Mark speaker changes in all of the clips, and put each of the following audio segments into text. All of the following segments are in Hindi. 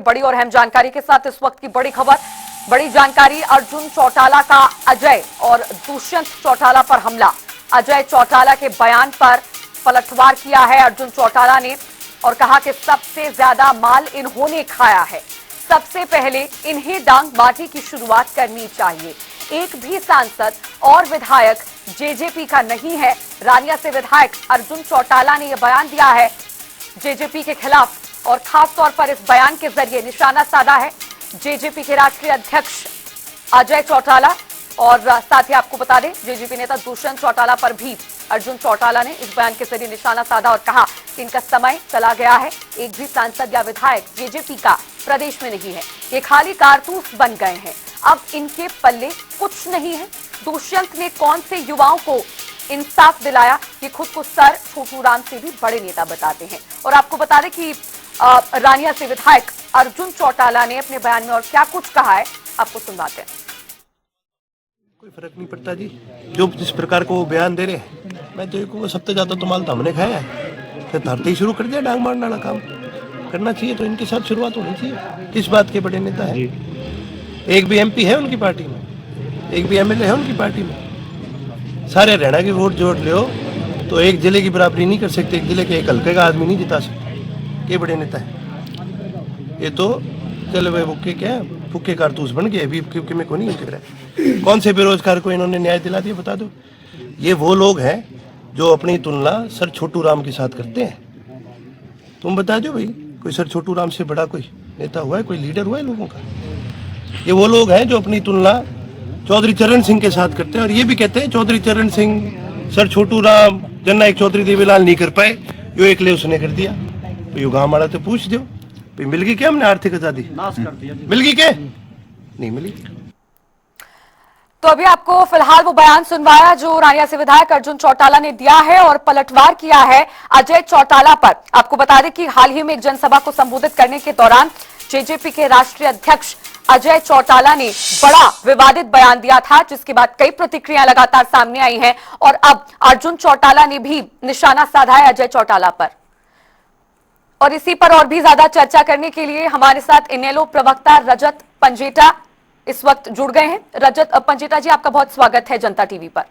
Speaker 1: बड़ी और अहम जानकारी के साथ इस वक्त की बड़ी खबर, बड़ी जानकारी। अर्जुन चौटाला का अजय और दुष्यंत चौटाला पर हमला। अजय चौटाला के बयान पर पलटवार किया है अर्जुन चौटाला ने और कहा कि सबसे ज्यादा माल इन्होंने खाया है, सबसे पहले इन्हें डांग बांटी की शुरुआत करनी चाहिए। एक भी सांसद और विधायक जेजेपी का नहीं है। रानिया से विधायक अर्जुन चौटाला ने यह बयान दिया है जेजेपी के खिलाफ और खास तौर पर इस बयान के जरिए निशाना साधा है जेजेपी के राष्ट्रीय अध्यक्ष अजय चौटाला। और साथ ही आपको बता दें जेजेपी नेता दुष्यंत चौटाला पर भी अर्जुन चौटाला ने इस बयान के जरिए निशाना साधा और कहा कि इनका समय चला गया है, एक भी सांसद या विधायक जेजेपी का प्रदेश में नहीं है, ये खाली कारतूस बन गए हैं, अब इनके पल्ले कुछ नहीं है। दुष्यंत ने कौन से युवाओं को इंसाफ दिलाया, ये खुद को सर छोटू राम से भी बड़े नेता बताते हैं। और आपको बता दें कि रानिया से विधायक अर्जुन चौटाला ने अपने बयान में और क्या कुछ कहा है, आपको सुनवाते हैं।
Speaker 2: कोई फर्क नहीं पड़ता जी, जो जिस प्रकार को वो बयान दे रहे हैं। मैं तो को सबसे ज्यादा तो माल तो हमने खाया है, फिर धरते ही शुरू कर दिया डांग मारने वाला काम करना चाहिए, तो इनके साथ शुरुआत होनी चाहिए। किस बात के बड़े नेता है? एक भी एमपी है उनकी पार्टी में, एक भी एमएलए है उनकी पार्टी में। सारे हरियाणा के वोट जोड़ ले हो तो एक जिले की बराबरी नहीं कर सकते, एक जिले के एक हल्के का आदमी नहीं जिता सकते। ये बड़े नेता है, ये तो चले भाई भुक्के क्या फुक्के कारतूस बन गए, अभी क्योंकि मैं को नहीं कह रहा। कौन से बेरोजगार को इन्होंने न्याय दिला दिया बता दो? ये वो लोग हैं जो अपनी तुलना सर छोटू राम के साथ करते हैं। तुम बता दो भाई, कोई सर छोटू राम से बड़ा कोई नेता हुआ है, कोई लीडर हुआ है लोगों का? ये वो लोग हैं जो अपनी तुलना चौधरी चरण सिंह के साथ करते हैं और ये भी कहते हैं चौधरी चरण सिंह सर छोटू राम जननायक चौधरी देवीलाल नहीं कर पाए, जो एक ले उसने कर दिया। तो यो गाँव वाला तो पूछ दो मिल गई क्या हमने आर्थिक आजादी? मिल गई क्या? नहीं मिली।
Speaker 1: तो अभी आपको फिलहाल वो बयान सुनवाया जो रानिया से विधायक अर्जुन चौटाला ने दिया है और पलटवार किया है अजय चौटाला पर। आपको बता दें कि हाल ही में एक जनसभा को संबोधित करने के दौरान जेजेपी के राष्ट्रीय अध्यक्ष अजय चौटाला ने बड़ा विवादित बयान दिया था, जिसके बाद कई प्रतिक्रियाएं लगातार सामने आई हैं और अब अर्जुन चौटाला ने भी निशाना साधा है अजय चौटाला पर। और इसी पर और भी ज्यादा चर्चा करने के लिए हमारे साथ इनेलो प्रवक्ता रजत पंजेटा इस वक्त जुड़ गए हैं। रजत पंजेटा जी, आपका बहुत स्वागत है जनता टीवी पर।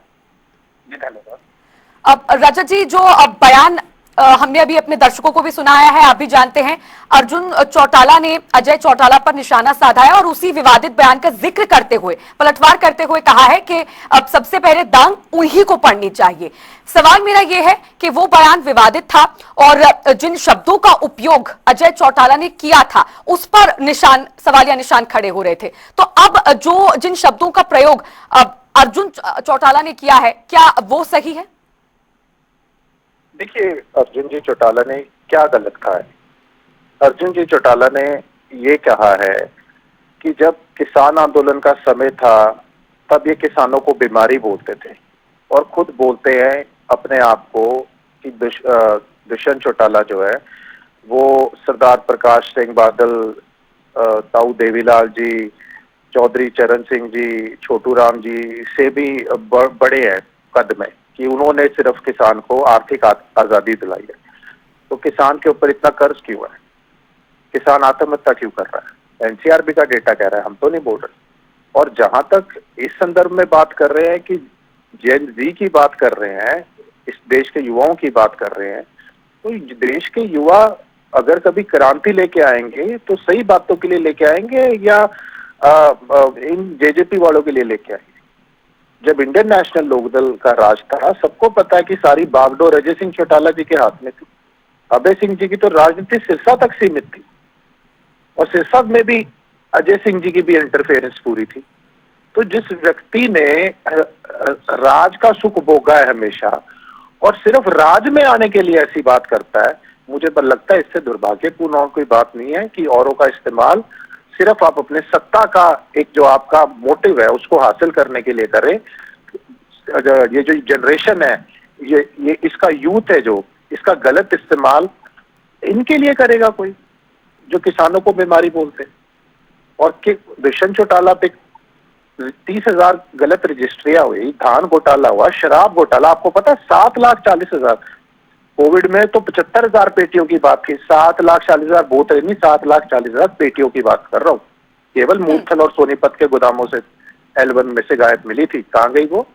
Speaker 1: अब रजत जी, जो अब बयान हमने अभी अपने दर्शकों को भी सुनाया है, आप भी जानते हैं अर्जुन चौटाला ने अजय चौटाला पर निशाना साधा है और उसी विवादित बयान का जिक्र करते हुए, पलटवार करते हुए कहा है कि अब सबसे पहले डांग उन्हीं को पड़नी चाहिए। सवाल मेरा यह है कि वो बयान विवादित था और जिन शब्दों का उपयोग अजय चौटाला ने किया था उस पर सवालिया निशान खड़े हो रहे थे। तो अब जो जिन शब्दों का प्रयोग अब अर्जुन चौटाला ने किया है, क्या वो सही है?
Speaker 3: देखिए, अर्जुन जी चौटाला ने क्या गलत कहा है? अर्जुन जी चौटाला ने ये कहा है कि जब किसान आंदोलन का समय था तब ये किसानों को बीमारी बोलते थे और खुद बोलते हैं अपने आप को कि दुष्यंत चौटाला जो है वो सरदार प्रकाश सिंह बादल, ताऊ देवीलाल जी, चौधरी चरण सिंह जी, छोटू राम जी से भी बड़े हैं कद में, कि उन्होंने सिर्फ किसान को आर्थिक आजादी दिलाई है। तो किसान के ऊपर इतना कर्ज क्यों है? किसान आत्महत्या क्यों कर रहा है? एनसीआरबी का डेटा कह रहा है, हम तो नहीं बोल रहे। और जहां तक इस संदर्भ में बात कर रहे हैं कि जेन जी की बात कर रहे हैं, इस देश के युवाओं की बात कर रहे हैं, तो देश के युवा अगर कभी क्रांति लेके आएंगे तो सही बातों के लिए लेके आएंगे या इन जेजेपी वालों के लिए लेके आएंगे? जब इंडियन नेशनल लोकदल का राज था, सबको पता है कि सारी बागडोर अजय सिंह चौटाला जी के हाथ में थी। अभय सिंह जी की तो राजनीति सिरसा तक सीमित थी और सिरसा में भी अजय सिंह जी की भी इंटरफेरेंस पूरी थी। तो जिस व्यक्ति ने राज का सुख भोगा है हमेशा और सिर्फ राज में आने के लिए ऐसी बात करता है, मुझे पर लगता है इससे दुर्भाग्यपूर्ण और कोई बात नहीं है कि औरों का इस्तेमाल सिर्फ आप अपने सत्ता का एक जो आपका मोटिव है उसको हासिल करने के लिए करें। ये जो जनरेशन है, ये इसका यूथ है जो इसका गलत इस्तेमाल इनके लिए करेगा कोई जो किसानों को बीमारी बोलते। और दुष्यंत चौटाला पे 30,000 गलत रजिस्ट्रियां हुई, धान घोटाला हुआ, शराब घोटाला, आपको पता है 7,40,000 कोविड में तो 75,000 पेटियों की बात की, 7,40,000 बोतलें नहीं, 7,40,000 पेटियों की बात कर रहा हूँ। केवल मूंगफल और सोनीपत के गोदामों से L1 में सिगारेट मिली थी, कहाँ गई वो?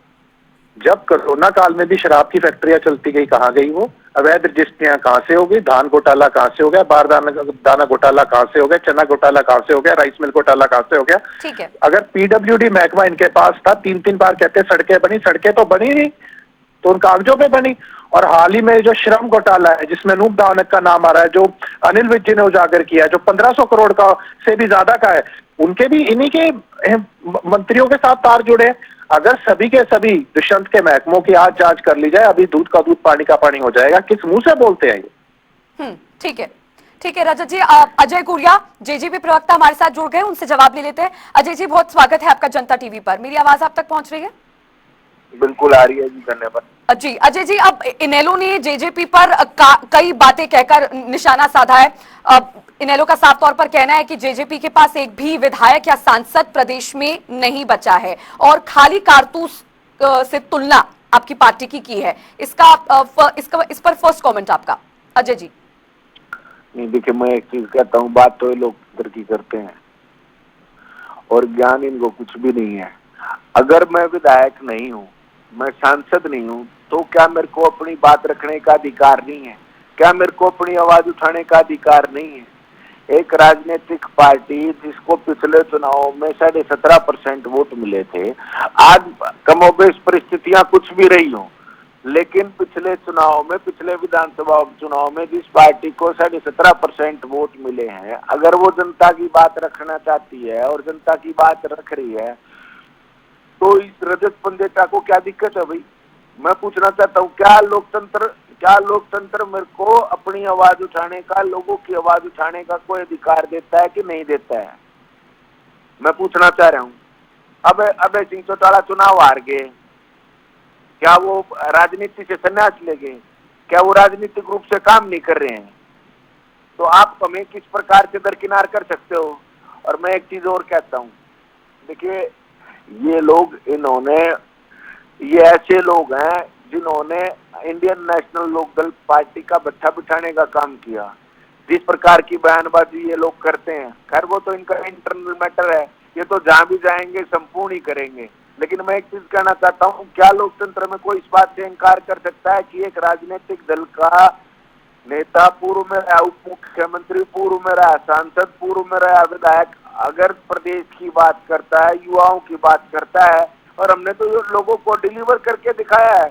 Speaker 3: जब कोरोना काल में भी शराब की फैक्ट्रियां चलती गई, कहाँ गई वो? अवैध रजिस्ट्रियां कहाँ से हो गई? धान घोटाला कहाँ से हो गया? बार दाना घोटाला कहाँ से हो गया? चना घोटाला कहाँ से हो गया? राइस मिल घोटाला कहाँ से हो गया?
Speaker 1: ठीक है।
Speaker 3: अगर PWD महकमा इनके पास था, 3-3 बार कहते सड़कें बनी, सड़कें तो बनी नहीं, तो उन कागजों पे बनी। और हाल ही में जो श्रम घोटाला है, जिसमें अनूप दानक का नाम आ रहा है, जो अनिल विज जी ने उजागर किया है, जो 1500 करोड़ का से भी ज्यादा का है, उनके भी इन्हीं के मंत्रियों के साथ तार जुड़े हैं। अगर सभी के सभी दुष्यंत के महकमों की आज जांच कर ली जाए, अभी दूध का दूध पानी का पानी हो जाएगा। किस मुंह से बोलते हैं ये?
Speaker 1: ठीक है, ठीक है रजत जी। अजय कुरिया जेजेपी प्रवक्ता हमारे साथ जुड़ गए, उनसे जवाब ले लेते हैं। अजय जी, बहुत स्वागत है आपका जनता टीवी पर। मेरी आवाज आप तक पहुंच रही है?
Speaker 3: बिल्कुल आ रही है जी, धन्यवाद
Speaker 1: जी। अजय जी, अब इनेलो ने जेजेपी पर कई बातें कहकर निशाना साधा है। अब इनेलो का साफ तौर पर कहना है कि जेजेपी के पास एक भी विधायक या सांसद प्रदेश में नहीं बचा है और खाली कारतूस से तुलना आपकी पार्टी की है। इस पर फर्स्ट कमेंट आपका अजय जी।
Speaker 4: नहीं, देखिए, मैं एक चीज कहता हूँ, बात तो ये लोग तरक्की करते हैं और ज्ञान इनको कुछ भी नहीं है। अगर मैं विधायक नहीं हूँ, मैं सांसद नहीं हूँ, तो क्या मेरे को अपनी बात रखने का अधिकार नहीं है? क्या मेरे को अपनी आवाज उठाने का अधिकार नहीं है? एक राजनीतिक पार्टी जिसको पिछले चुनाव में 17.5% वोट मिले थे, आज कमोबेश परिस्थितियां कुछ भी रही हो, लेकिन पिछले चुनाव में, पिछले विधानसभा चुनाव में जिस पार्टी को 17.5% वोट मिले हैं, अगर वो जनता की बात रखना चाहती है और जनता की बात रख रही है, तो इस रजत पंडेटा को क्या दिक्कत है भाई? मैं पूछना चाहता हूँ, क्या लोकतंत्र मेरे को अपनी आवाज उठाने का, लोगों की आवाज उठाने का कोई अधिकार देता है कि नहीं देता है? मैं पूछना चाह रहा हूँ। अब अभय सिंह चौटाला चुनाव हार गए, क्या वो राजनीति से संन्यास ले गए? क्या वो राजनीतिक रूप से काम नहीं कर रहे हैं? तो आप हमें किस प्रकार से दरकिनार कर सकते हो? और मैं एक चीज और कहता हूँ, देखिए, ये ऐसे लोग हैं जिन्होंने इंडियन नेशनल लोकदल पार्टी का बच्चा बिठाने का काम किया। जिस प्रकार की बयानबाजी ये लोग करते हैं, खैर वो तो इनका इंटरनल मैटर है, ये तो जहां भी जाएंगे संपूर्ण ही करेंगे। लेकिन मैं एक चीज कहना चाहता हूँ, क्या लोकतंत्र में कोई इस बात से इनकार कर सकता है कि एक राजनीतिक दल का नेता, पूर्व में रहा उप मुख्यमंत्री, पूर्व में रहा सांसद, पूर्व में रहा विधायक, अगर प्रदेश की बात करता है, युवाओं की बात करता है, और हमने तो लोगों को डिलीवर करके दिखाया है।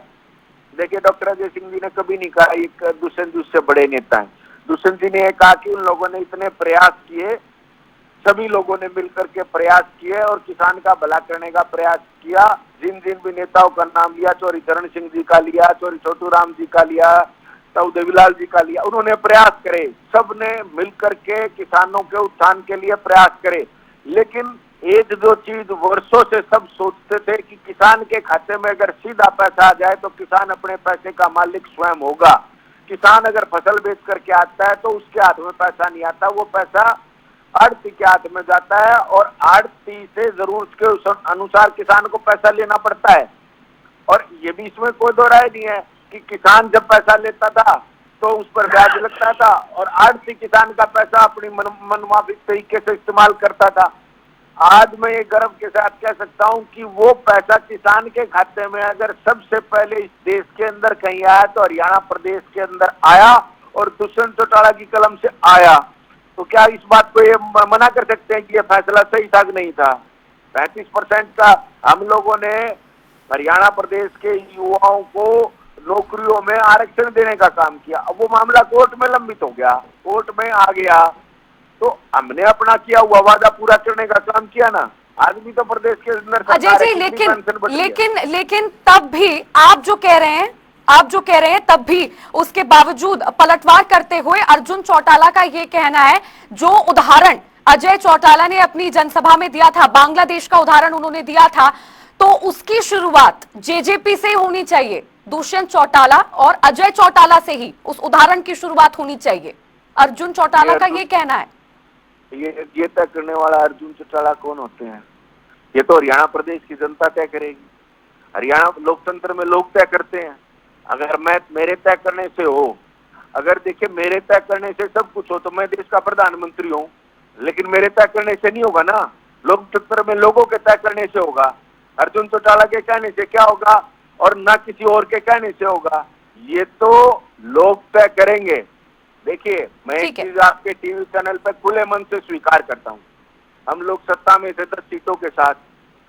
Speaker 4: देखिए, डॉक्टर अजय सिंह जी ने कभी नहीं कहा एक दुष्यंत जी उससे बड़े नेता हैं। दुष्यंत जी ने कहा कि उन लोगों ने इतने प्रयास किए, सभी लोगों ने मिलकर के प्रयास किए और किसान का भला करने का प्रयास किया। जिन जिन भी नेताओं का नाम लिया, चौरी चरण सिंह जी का लिया, चौरी छोटू राम जी का लिया, ताऊ देवीलाल जी का लिया, उन्होंने प्रयास करे, सबने मिलकर के किसानों के उत्थान के लिए प्रयास करे। लेकिन एक जो चीज वर्षों से सब सोचते थे कि किसान के खाते में अगर सीधा पैसा आ जाए तो किसान अपने पैसे का मालिक स्वयं होगा। किसान अगर फसल बेच करके आता है तो उसके हाथ में पैसा नहीं आता, वो पैसा आड़ती के हाथ में जाता है और आड़ती से जरूरत के अनुसार किसान को पैसा लेना पड़ता है। और ये भी इसमें कोई दो राय नहीं है कि किसान जब पैसा लेता था तो उस पर ब्याज लगता था और आड़ती किसान का पैसा अपनी मनमाफिक तरीके से इस्तेमाल करता था। आज मैं ये गर्व के साथ कह सकता हूं कि वो पैसा किसान के खाते में अगर सबसे पहले इस देश के अंदर कहीं आया तो हरियाणा प्रदेश के अंदर आया और दुष्यंत चौटाला की कलम से आया। तो क्या इस बात को ये मना कर सकते हैं कि ये फैसला सही था कि नहीं था? 35% का हम लोगों ने हरियाणा प्रदेश के युवाओं को नौकरियों में आरक्षण देने का काम किया। अब वो मामला कोर्ट में लंबित हो गया, कोर्ट में आ गया, तो हमने अपना किया हुआ वादा पूरा करने का काम किया ना। आज भी तो प्रदेश के अंदर
Speaker 1: अजय जी, लेकिन तब भी आप जो कह रहे हैं तब भी उसके बावजूद पलटवार करते हुए अर्जुन चौटाला का ये कहना है, जो उदाहरण अजय चौटाला ने अपनी जनसभा में दिया था, बांग्लादेश का उदाहरण उन्होंने दिया था, तो उसकी शुरुआत जेजेपी से होनी चाहिए। दुष्यंत चौटाला और अजय चौटाला से ही उस उदाहरण की शुरुआत होनी चाहिए। अर्जुन चौटाला का ये कहना है।
Speaker 4: ये तय करने वाला अर्जुन चौटाला कौन होते हैं? ये तो हरियाणा प्रदेश की जनता तय करेगी। हरियाणा लोकतंत्र में लोग तय करते हैं। अगर मैं मेरे तय करने से हो, अगर देखिए मेरे तय करने से सब कुछ हो तो मैं देश का प्रधानमंत्री हूँ, लेकिन मेरे तय करने से नहीं होगा ना, लोकतंत्र में लोगों के तय करने से होगा। अर्जुन चौटाला के कहने से क्या होगा और ना किसी और के कहने से होगा, ये तो लोग तय करेंगे। देखिए मैं एक
Speaker 1: ठीक है।
Speaker 4: चीज आपके टीवी चैनल पर खुले मन से स्वीकार करता हूँ, हम लोग सत्ता में थे 10 सीटों के साथ,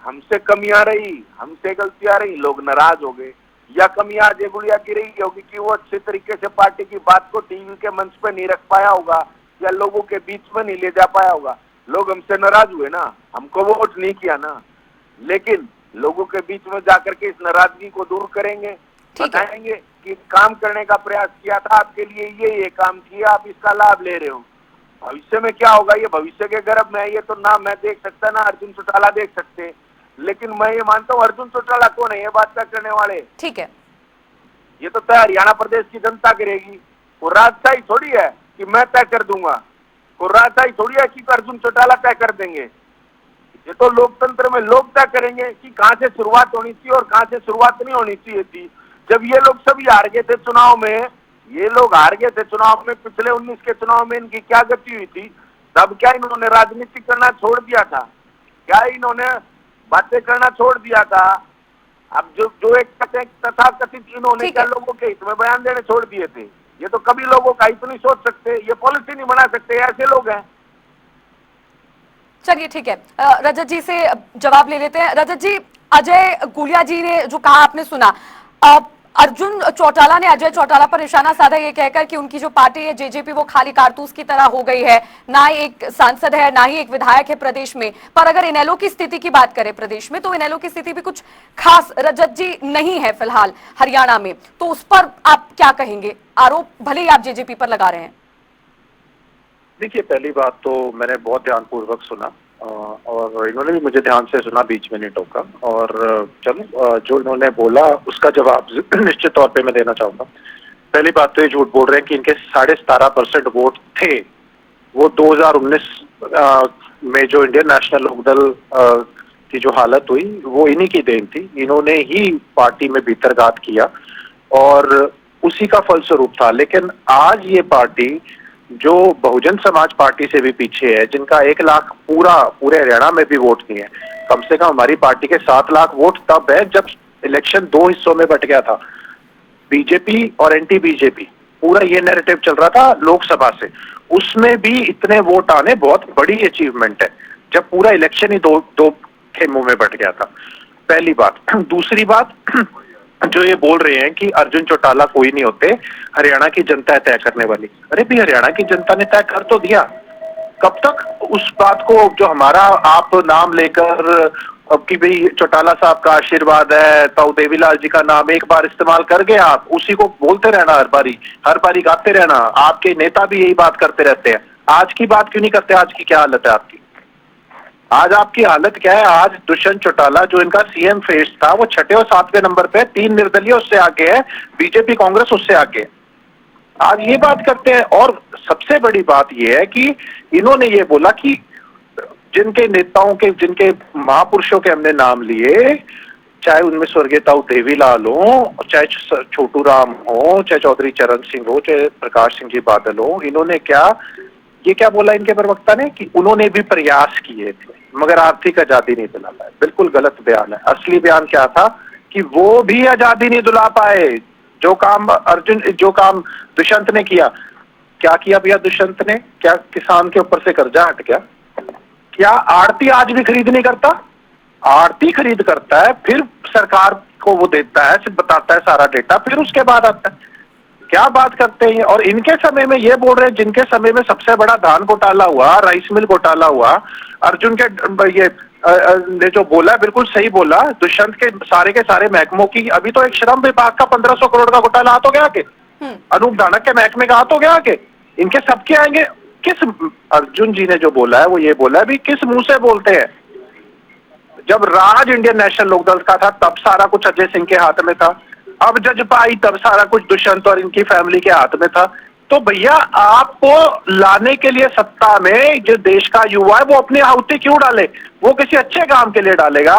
Speaker 4: हमसे कमियां रही, हमसे गलतियां रही, लोग नाराज हो गए, या कमियां अजय गुड़िया की रही होगी कि वो अच्छे तरीके से पार्टी की बात को टीवी के मंच पे नहीं रख पाया होगा या लोगों के बीच में नहीं ले जा पाया होगा, लोग हमसे नाराज हुए ना, हमको वोट नहीं किया ना, लेकिन लोगों के बीच में जाकर के इस नाराजगी को दूर करेंगे,
Speaker 1: ठीक है।
Speaker 4: बताएंगे कि काम करने का प्रयास किया था आपके लिए, ये काम किया, आप इसका लाभ ले रहे हो। भविष्य में क्या होगा ये भविष्य के गर्भ में है, ये तो ना मैं देख सकता ना अर्जुन चौटाला देख सकते, लेकिन मैं ये मानता हूँ अर्जुन चौटाला कौन है ये बात तय करने वाले,
Speaker 1: ठीक है।
Speaker 4: ये तो तय हरियाणा प्रदेश की जनता करेगी। वो राजशाही थोड़ी है कि मैं तय कर दूंगा, वो राजशाही थोड़ी है कि अर्जुन चौटाला तय कर देंगे, ये तो लोकतंत्र में लोग तय करेंगे कि कहां से शुरुआत होनी चाहिए और कहां से शुरुआत नहीं होनी चाहिए थी। जब ये लोग सभी हार गए थे चुनाव में, ये लोग हार गए थे चुनाव में, पिछले 19 के चुनाव में इनकी क्या गति हुई थी, तब क्या इन्होंने राजनीति करना छोड़ दिया था, क्या इन्होंने बातें करना छोड़ दिया था। अब जो एक तथाकथित इन्होंने
Speaker 1: ठीक
Speaker 4: क्या
Speaker 1: है।
Speaker 4: लोगों के हित में बयान देने छोड़ दिए थे, ये तो कभी लोगों का हित नहीं सोच सकते, ये पॉलिसी नहीं बना सकते, ऐसे लोग हैं।
Speaker 1: चलिए ठीक है, रजत जी से जवाब ले लेते हैं। रजत जी, अजय गुड़िया जी ने जो कहा आपने सुना, अर्जुन चौटाला ने अजय चौटाला पर निशाना साधा ये कहकर कि उनकी जो पार्टी है जेजेपी वो खाली कारतूस की तरह हो गई है, ना एक सांसद है ना ही एक विधायक है प्रदेश में। पर अगर इनेलो की स्थिति की बात करें प्रदेश में, तो इनेलो की स्थिति भी कुछ खास रजत जी नहीं है फिलहाल हरियाणा में, तो उस पर आप क्या कहेंगे? आरोप भले ही आप जेजेपी पर लगा रहे हैं।
Speaker 3: देखिए, पहली बात तो मैंने बहुत ध्यानपूर्वक सुना और इन्होंने भी मुझे ध्यान से सुना, बीच में नहीं टोका। और चलो, जो इन्होंने बोला उसका जवाब निश्चित तौर पे मैं देना चाहूंगा। पहली बात तो ये झूठ बोल रहे हैं कि इनके 17.5% वोट थे, वो 2019 में जो इंडियन नेशनल लोकदल की जो हालत हुई वो इन्हीं की देन थी। इन्होंने ही पार्टी में भीतरघात किया और उसी का फलस्वरूप था। लेकिन आज ये पार्टी जो बहुजन समाज पार्टी से भी पीछे है, जिनका 1 लाख पूरे हरियाणा में भी वोट नहीं है, कम से कम हमारी पार्टी के 7 लाख वोट तब है जब इलेक्शन 2 हिस्सों में बट गया था, बीजेपी और एंटी बीजेपी, पूरा ये नैरेटिव चल रहा था लोकसभा से, उसमें भी इतने वोट आने बहुत बड़ी अचीवमेंट है जब पूरा इलेक्शन ही दो खेमों में बट गया था। पहली बात। दूसरी बात, जो ये बोल रहे हैं कि अर्जुन चौटाला कोई नहीं होते, हरियाणा की जनता है तय करने वाली। अरे भी हरियाणा की जनता ने तय कर तो दिया, कब तक उस बात को जो हमारा आप नाम लेकर अब कि भाई चौटाला साहब का आशीर्वाद है, ताऊ देवीलाल जी का नाम एक बार इस्तेमाल कर गए आप, उसी को बोलते रहना हर बारी गाते रहना। आपके नेता भी यही बात करते रहते हैं। आज की बात क्यों नहीं करते? आज की क्या हालत है आपकी? आज आपकी हालत क्या है? आज दुष्यंत चौटाला जो इनका सीएम फेस था वो 6 और 7वें नंबर पे, 3 निर्दलीय उससे आगे है, बीजेपी कांग्रेस उससे आगे है। आज ये बात करते हैं। और सबसे बड़ी बात ये है कि इन्होंने ये बोला कि जिनके नेताओं के, जिनके महापुरुषों के हमने नाम लिए, चाहे उनमें स्वर्गीय ताऊ देवीलाल हो, चाहे छोटू राम हो, चाहे चौधरी चरण सिंह हो, चाहे प्रकाश सिंह जी बादल हो, इन्होंने क्या बोला इनके प्रवक्ता ने कि उन्होंने भी प्रयास किए थे मगर आर्थिक आजादी नहीं दिला पाए। बिल्कुल गलत बयान है। असली बयान क्या था कि वो भी आजादी नहीं दिला पाए। जो काम दुष्यंत ने किया, क्या किया भैया दुष्यंत ने? क्या किसान के ऊपर से कर्जा हट गया? क्या आड़ती आज भी खरीद नहीं करता? आड़ती खरीद करता है, फिर सरकार को वो देता है, सिर्फ बताता है सारा डेटा, फिर उसके बाद आता है। क्या बात करते हैं? और इनके समय में ये बोल रहे हैं, जिनके समय में सबसे बड़ा धान घोटाला हुआ, राइस मिल घोटाला हुआ, अर्जुन के ये ने जो बोला बिल्कुल सही बोला, दुष्यंत के सारे महकमों की, अभी तो एक श्रम विभाग का 1500 करोड़ का घोटाला आ तो गया के, अनूप धानक के महकमे का आ तो गया के, इनके सबके आएंगे। किस अर्जुन जी ने जो बोला है वो ये बोला है भी किस मुंह से बोलते हैं? जब राज इंडियन नेशनल लोकदल का था तब सारा कुछ अजय सिंह के हाथ में था, अब जजपा आई तब सारा कुछ दुष्यंत और इनकी फैमिली के हाथ में था। तो भैया आपको लाने के लिए सत्ता में जो देश का युवा है वो अपनी आहुति क्यों डाले? वो किसी अच्छे काम के लिए डालेगा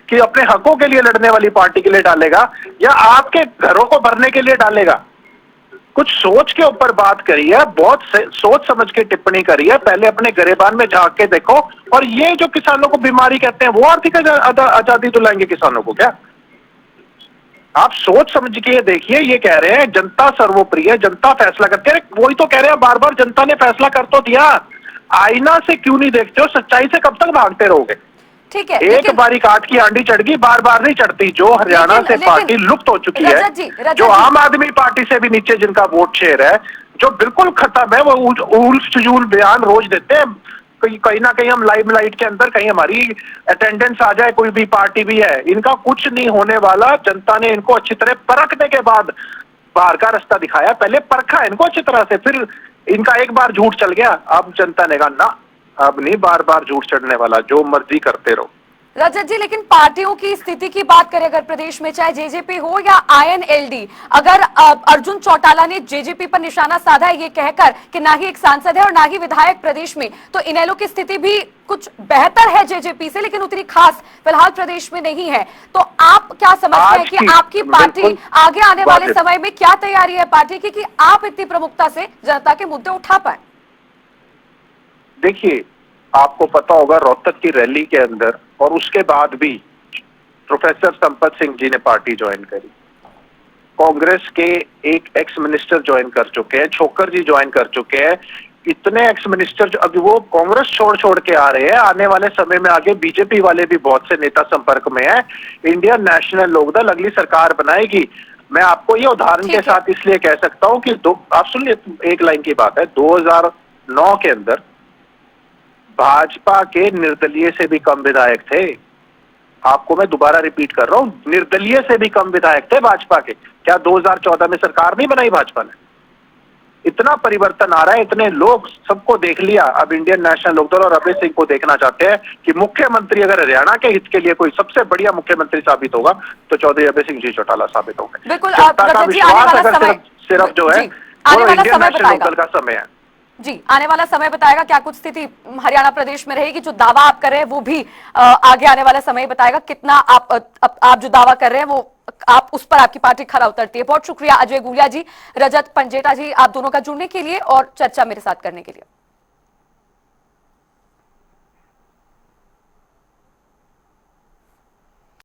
Speaker 3: कि अपने हकों के लिए लड़ने वाली पार्टी के लिए डालेगा या आपके घरों को भरने के लिए डालेगा? कुछ सोच के ऊपर बात करिए, बहुत सोच समझ के टिप्पणी करिए, पहले अपने गरेबान में झांक के देखो। और ये जो किसानों को बीमारी कहते हैं वो आर्थिक आजादी दिलाएंगे किसानों को क्या? आप सोच समझ के देखिए। ये कह रहे हैं जनता सर्वोपरि है, जनता फैसला करती है। वही तो कह रहे हैं बार बार, जनता ने फैसला कर तो दिया, आईना से क्यों नहीं देखते हो? सच्चाई से कब तक भागते रहोगे?
Speaker 1: ठीक है,
Speaker 3: एक बारी काट की आंडी चढ़ गई, बार बार नहीं चढ़ती। जो हरियाणा से पार्टी लुप्त हो चुकी है, जो आम आदमी पार्टी से भी नीचे जिनका वोट शेयर है, जो बिल्कुल खत्म है, वो उल फजूल बयान रोज देते हैं। कहीं ना कहीं हम लाइमलाइट के अंदर, कहीं हमारी अटेंडेंस आ जाए, कोई भी पार्टी भी है, इनका कुछ नहीं होने वाला। जनता ने इनको अच्छी तरह परखने के बाद बाहर का रास्ता दिखाया। पहले परखा इनको अच्छी तरह से, फिर इनका एक बार झूठ चल गया, अब जनता ने कहा ना, अब नहीं बार बार झूठ चढ़ने वाला, जो मर्जी करते रहो।
Speaker 1: रजत जी, लेकिन पार्टियों की स्थिति की बात करें अगर प्रदेश में, चाहे जेजेपी हो या आईएनएलडी, अगर अर्जुन चौटाला ने जेजेपी पर निशाना साधा है ये कहकर कि ना ही एक सांसद है और ना ही विधायक प्रदेश में, तो इनेलो की स्थिति भी कुछ बेहतर है जेजेपी से, लेकिन उतनी खास फिलहाल प्रदेश में नहीं है। तो आप क्या समझते हैं कि आपकी पार्टी आगे आने वाले समय में क्या तैयारी है पार्टी की कि आप इतनी प्रमुखता से जनता के मुद्दे उठा पाए?
Speaker 3: देखिए, आपको पता होगा रोहतक की रैली के अंदर और उसके बाद भी प्रोफेसर संपत सिंह जी ने पार्टी ज्वाइन करी, कांग्रेस के एक एक्स मिनिस्टर ज्वाइन कर चुके हैं, छोकर जी ज्वाइन कर चुके हैं। इतने एक्स मिनिस्टर जो अभी वो कांग्रेस छोड़ के आ रहे हैं, आने वाले समय में आगे बीजेपी वाले भी बहुत से नेता संपर्क में हैं। इंडियन नेशनल लोकदल अगली सरकार बनाएगी। मैं आपको ये उदाहरण के साथ इसलिए कह सकता हूं कि आप सुनिए, एक लाइन की बात है, 2009 के अंदर भाजपा के निर्दलीय से भी कम विधायक थे। आपको मैं दोबारा रिपीट कर रहा हूं, निर्दलीय से भी कम विधायक थे भाजपा के। क्या 2014 में सरकार नहीं बनाई भाजपा ने? इतना परिवर्तन आ रहा है, इतने लोग, सबको देख लिया। अब इंडियन नेशनल लोकदल और अभय सिंह को देखना चाहते हैं कि मुख्यमंत्री अगर हरियाणा के हित के लिए कोई सबसे बढ़िया मुख्यमंत्री साबित होगा तो चौधरी अभय सिंह जी चौटाला साबित होंगे।
Speaker 1: बिल्कुल,
Speaker 3: जनता का विश्वास अगर सिर्फ जो है वो इंडियन नेशनल लोकदल का समय है।
Speaker 1: जी, आने वाला समय बताएगा क्या कुछ स्थिति हरियाणा प्रदेश में रहेगी। जो दावा आप कर रहे हैं वो भी आगे आने वाला समय बताएगा कितना आप जो दावा कर रहे हैं वो आप उस पर आपकी पार्टी खरा उतरती है। बहुत शुक्रिया अजय गुलिया जी, रजत पंजेटा जी, आप दोनों का जुड़ने के लिए और चर्चा मेरे साथ करने के लिए।